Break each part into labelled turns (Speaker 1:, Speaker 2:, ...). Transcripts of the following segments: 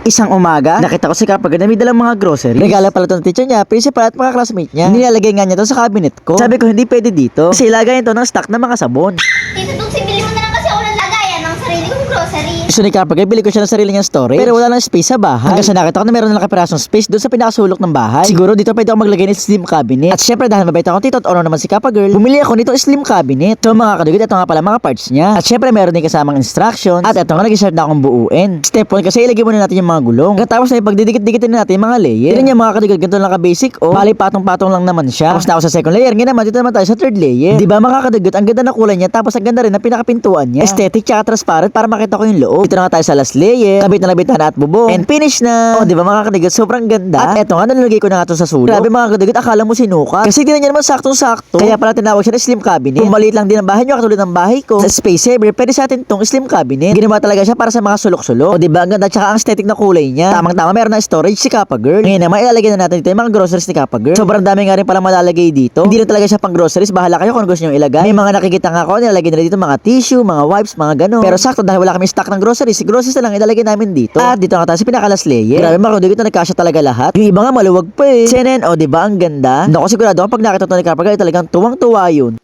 Speaker 1: Isang umaga, nakita ko si Kapag na may dalang mga groceries. Regalo pala ito ng teacher niya, principal at mga classmate niya. Nilalagay nga niya ito sa cabinet ko. Sabi ko hindi pwede dito kasi ilagay ito ng stock ng mga sabon.
Speaker 2: Tito Tuxie, bili mo na lang kasi ako ng lagayan ng sarili kong grocery.
Speaker 1: Gusto ni Kapag bili ko siya ng sarili niyang storage, pero wala nang space sa bahay. Hanggang sa nakita ko na meron na nakapirasong space doon sa pinakasulok ng bahay. Siguro dito pwede ako maglagay ng slim cabinet. At syempre dahil mabait ako tito at ono naman si Kapag girl, bumili ako nito slim cabinet. So mga kadugit, ito nga pala mga parts niya. At syempre meron din kasamang instructions. At ito nga nag-start na akong buuin. Step 1 kasi ilagay muna natin yung mga gulong. Tapos na ipagdidikit-dikitin natin yung mga layer. Ganyan yung mga kadugit, ganito lang ka-basic o. Bali patong-patong lang naman siya. Tapos na ako sa second layer. Ngayon naman dito naman tayo sa third layer. Di ba mga kadugit, ang ganda na kulay niya. Tapos ang ganda rin ng pinakapintuan niya. Aesthetic tsaka transparent para makita ko yung loob. Dito na nga tayo sa last layer. Kabit na labitan at bubong. And finish na. Oh, di ba mga kadugit, sobrang ganda. At eto nga nalagay ko na nga to sa sulok. Grabe mga kadugit, akala mo sinukat. Kasi di na niya naman saktong-sakto. Kaya pala tinawag siya na slim cabinet. Kung maliit lang din ang bahay niyo katulad ng bahay ko. Sa space saver, pwede sa atin tong slim cabinet. Ginawa talaga siya para sa mga sulok-sulok. O di ba ang ganda tsaka ang aesthetic na kulay niya. Tamang-tama meron na storage si Kapag girl. Ngayon naman ilalagay na natin dito yung mga groceries ni Kapag girl. Sobrang dami nga rin pala malalagay dito. Hindi na talaga siya pang groceries. Bahala kayo kung gusto niyo ilagay. May mga nakikita nga ako nilalagay nila dito mga tissue, mga wipes, mga ganon. Pero sakto dahil wala kami stock ng groceries, si groceries na lang ilalagay namin dito. At dito nga tayo sa pinakalas layer. Grabe mga kadugit na nagkasya talaga lahat. Yung iba nga maluwag pa eh. CNN, o diba ang ganda? Naku sigurado kapag nakita to ni Kapag girl talagang tuwang-tuwa yun.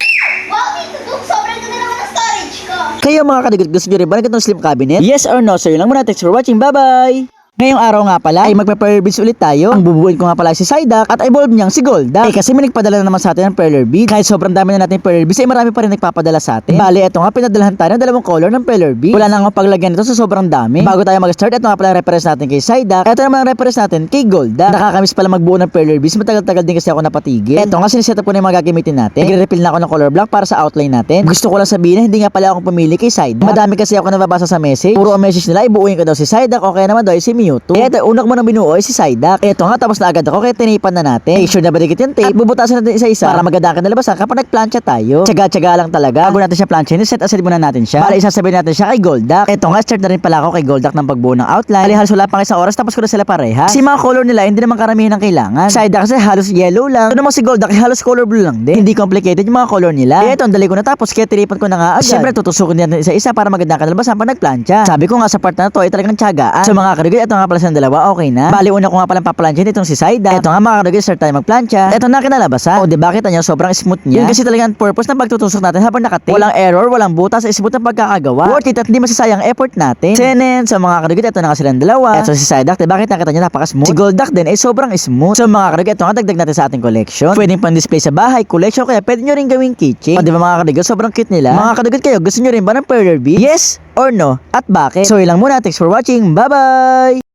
Speaker 2: Wow, Tito Tuxie, sobrang ganda naman ang storage ko.
Speaker 1: Kayo mga kadugit, gusto nyo rin ba ng ganitong slim cabinet? Yes or no? So yun lang muna. Thanks for watching. Bye-bye! Ngayong araw nga pala ay magpe-perler beads ulit tayo. Ang bubuin ko nga pala si Psyduck at evolve niyang si Golduck. Kasi may nagpadala na naman sa atin ng perler beads. Kahit sobrang dami na natin perler beads ay marami pa rin nagpapadala sa atin. Bali, eto nga pinadalahan tayo ng dalawang color ng perler beads. Wala na nga paglagyan nito sa sobrang dami. Bago tayo mag-start, eto nga pala ang reference natin kay Psyduck. Eto naman ang reference natin kay Golduck. Nakakamiss pala magbuo ng perler beads. Matagal-tagal din kasi ako napatigil. Eto nga siniset up ko na yung mga gagamitin natin. Nagre-refill na ako ng color block para sa outline natin. Gusto ko lang sabihin na hindi nga pala ako pumili kay Psyduck. Madami kasi ako nababasa sa message. Puro ang message nila ibuuin ko daw si Psyduck o kaya naman daw si Mewtwo. Eto unang mo nang binuo ay si Psyduck. Eto nga tapos na agad ako kaya tinipan na natin. Make sure na badikit yung tape at bubutasan natin isa-isa para maganda ka nalabasan kapag nagplansya tayo. Tsaga-tsaga lang talaga. Bago natin siya plansyahin, set aside muna natin siya. Bali isasabihin natin siya kay Golduck. Eto nga start na rin pala ako kay Golduck ng pagbuo ng outline. Bali halos wala pang isang oras tapos ko na sila pareha. Kasi mga color nila hindi naman karamihan ng kailangan. Psyduck kasi halos yellow lang. Ito naman si Golduck halos color blue lang din. Hindi complicated yung mga color nila. Eto ang dali ko na tapos kaya tinipan ko na nga agad. Siyempre tutusukin natin isa-isa para maganda ka nalabasan pag nagplansya. Sabi ko nga sa part na to ay talagang tsagaan. So mga karugit, eto nga pala sa dalawa, okay na. Bali una ko nga palang paplansyahin itong si Psyduck. Eto nga mga karugit, start tayo magplansya. Eto na kinalabasan. O diba kita nyo sobrang smooth niya. Yun kasi talagang purpose ng pagtutusok natin habang nakatape. Walang error, walang butas, smooth ang pagkakagawa. Worth it at hindi masasayang effort natin. Senen, so mga karugit, eto na nga silang dalawa. Eto si Psyduck, diba kita nyo napaka-smooth. Si Golduck din ay sobrang smooth. So mga karugit, eto nga dagdag natin sa ating collection. Pwedeng pang display sa bahay, collection, kaya pwede nyo rin gawing keychain. O diba mga karugit, sobrang cute nila. Mga karugit kayo, gusto nyo rin ba ng perler beads? Yes or no? At bakit? So yun lang muna, thanks for watching. Bye bye!